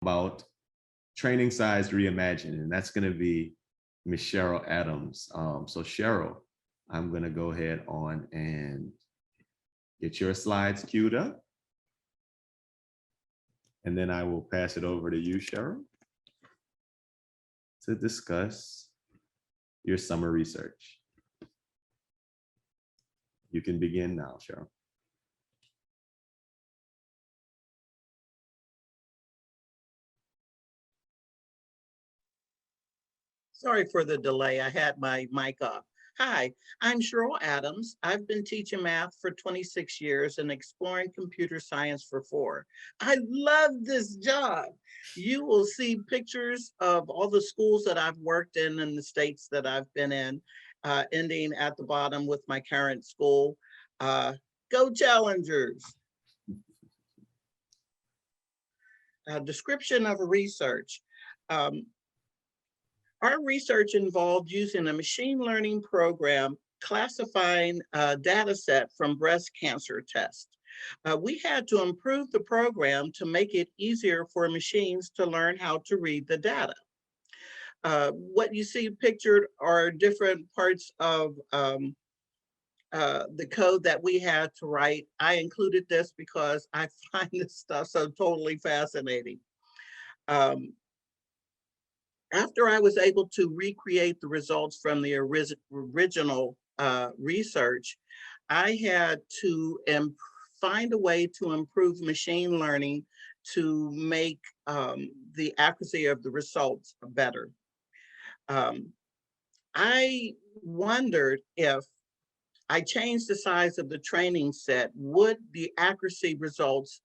about training size reimagined, and that's going to be Miss Sheryl Adams. So Sheryl, I'm going to go ahead on and get your slides queued up. And then I will pass it over to you, Sheryl, to discuss your summer research. You can begin now, Sheryl. Sorry for the delay. I had my mic off. Hi, I'm Sheryl Adams. I've been teaching math for 26 years and exploring computer science for 4. I love this job. You will see pictures of all the schools that I've worked in and the states that I've been in, ending at the bottom with my current school. Go Challengers! Description of research. Our research involved using a machine learning program classifying a data set from breast cancer tests. We had to improve the program to make it easier for machines to learn how to read the data. What you see pictured are different parts of the code that we had to write. I included this because I find this stuff so totally fascinating. After I was able to recreate the results from the original research, I had to find a way to improve machine learning to make the accuracy of the results better. I wondered if I changed the size of the training set, would the accuracy results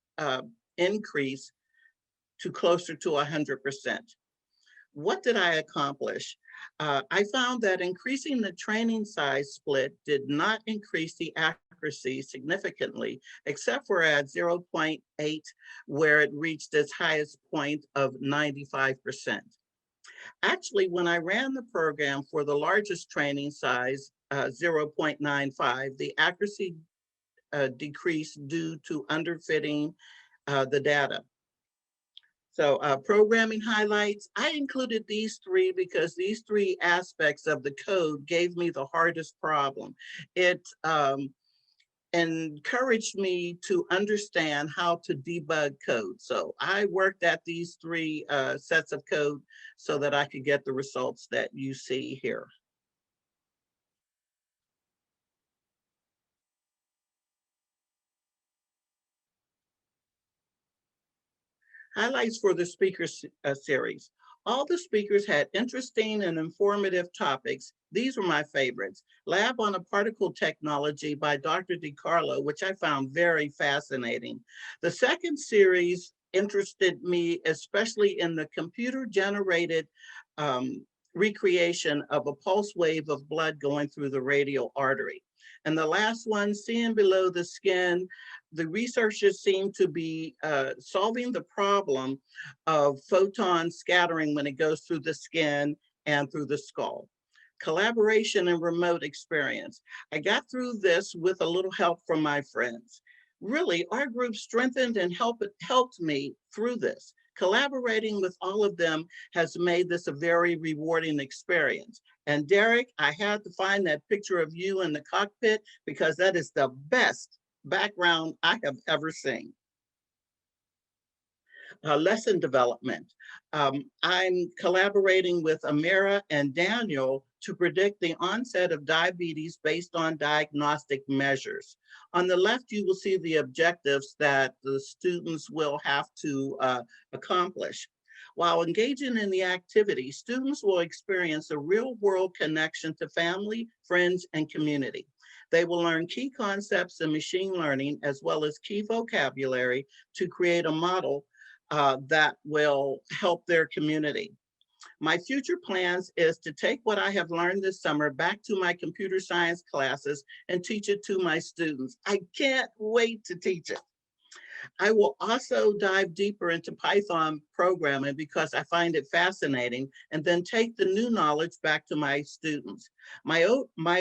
increase to closer to 100%? What did I accomplish? I found that increasing the training size split did not increase the accuracy significantly, except for at 0.8, where it reached its highest point of 95%. Actually, when I ran the program for the largest training size, 0.95, the accuracy decreased due to underfitting the data. So programming highlights, I included these 3 because these 3 aspects of the code gave me the hardest problem. It encouraged me to understand how to debug code. So I worked at these 3 sets of code so that I could get the results that you see here. Highlights for the speaker series. All the speakers had interesting and informative topics. These were my favorites. Lab on a Particle Technology by Dr. DiCarlo, which I found very fascinating. The second series interested me, especially in the computer-generated recreation of a pulse wave of blood going through the radial artery. And the last one, Seeing Below the Skin, the researchers seem to be solving the problem of photon scattering when it goes through the skin and through the skull. Collaboration and remote experience. I got through this with a little help from my friends. Really, our group strengthened and helped me through this. Collaborating with all of them has made this a very rewarding experience. And Derek, I had to find that picture of you in the cockpit because that is the best background I have ever seen. Lesson development. I'm collaborating with Amira and Daniel to predict the onset of diabetes based on diagnostic measures. On the left, you will see the objectives that the students will have to accomplish. While engaging in the activity, students will experience a real-world connection to family, friends, and community. They will learn key concepts in machine learning as well as key vocabulary to create a model that will help their community. My future plans is to take what I have learned this summer back to my computer science classes and teach it to my students. I can't wait to teach it. I will also dive deeper into Python programming because I find it fascinating, and then take the new knowledge back to my students. My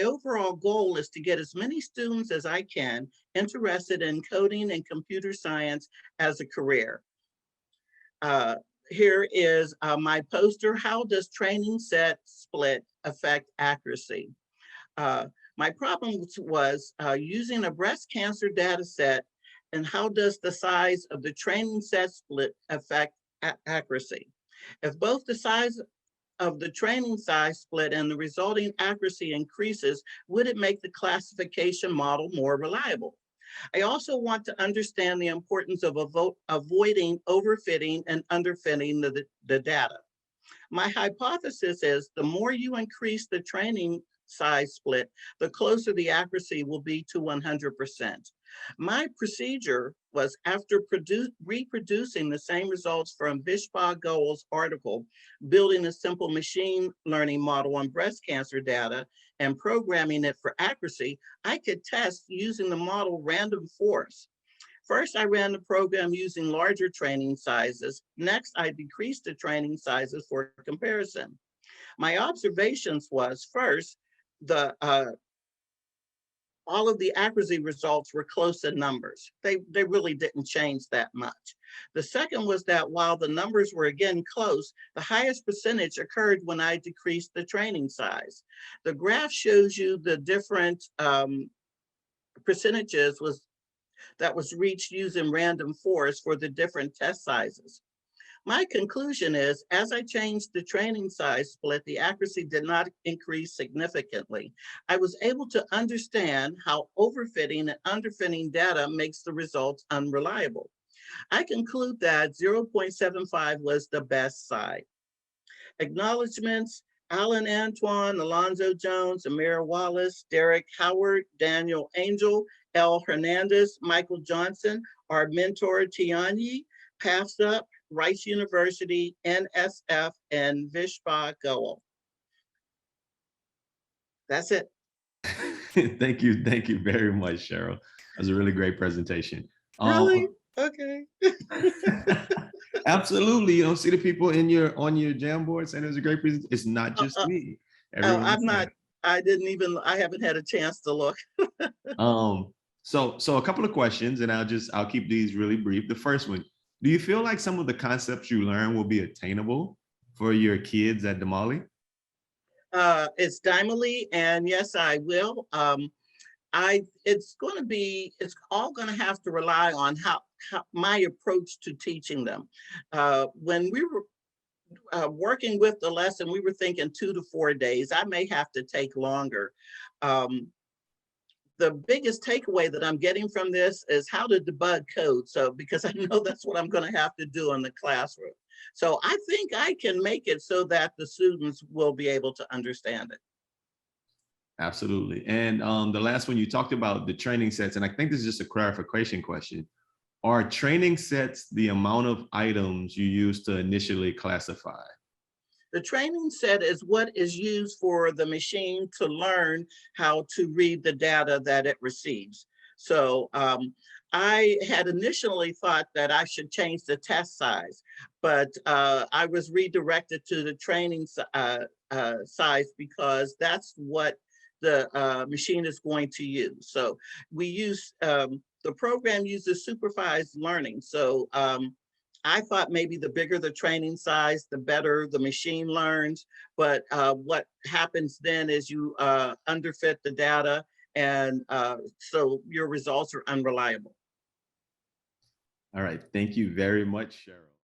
overall goal is to get as many students as I can interested in coding and computer science as a career. here is my poster. How does training set split affect accuracy? Uh, my problem was using a breast cancer data set, and how does the size of the training set split affect accuracy? If both the size of the training size split and the resulting accuracy increases, would it make the classification model more reliable? I also want to understand the importance of avoiding overfitting and underfitting the data. My hypothesis is the more you increase the training size split, the closer the accuracy will be to 100%. My procedure was, after reproducing the same results from Vishpa Goel's article, building a simple machine learning model on breast cancer data and programming it for accuracy, I could test using the model random forest. First, I ran the program using larger training sizes. Next, I decreased the training sizes for comparison. My observations was, first, the all of the accuracy results were close in numbers. They really didn't change that much. The second was that while the numbers were again close, the highest percentage occurred when I decreased the training size. The graph shows you the different percentages that was reached using random forest for the different test sizes. My conclusion is, as I changed the training size split, the accuracy did not increase significantly. I was able to understand how overfitting and underfitting data makes the results unreliable. I conclude that 0.75 was the best size. Acknowledgements: Alan Antoine, Alonzo Jones, Amir Wallace, Derek Howard, Daniel Angel, L. Hernandez, Michael Johnson, our mentor Tianyi, Paths Up, Rice University, NSF, and Vishpa Goel. That's it. Thank you very much, Cheryl. That was a really great presentation. Really? Okay. Absolutely. You don't see the people in your on your Jamboard saying it was a great presentation. It's not just me. Oh, Everyone I'm said not, I haven't had a chance to look. so a couple of questions, and I'll keep these really brief. The first one: do you feel like some of the concepts you learn will be attainable for your kids at Damali? It's Dimely, and yes, I will. It's all going to have to rely on how my approach to teaching them. When we were working with the lesson, we were thinking 2 to 4 days. I may have to take longer. The biggest takeaway that I'm getting from this is how to debug code. So, because I know that's what I'm going to have to do in the classroom. So I think I can make it so that the students will be able to understand it. Absolutely. And the last one, you talked about the training sets, and I think this is just a clarification question. Are training sets the amount of items you use to initially classify? The training set is what is used for the machine to learn how to read the data that it receives. So I had initially thought that I should change the test size, but I was redirected to the training size because that's what the machine is going to use. So we use, the program uses supervised learning. So I thought maybe the bigger the training size, the better the machine learns. But what happens then is you underfit the data, and so your results are unreliable. All right. Thank you very much, Cheryl.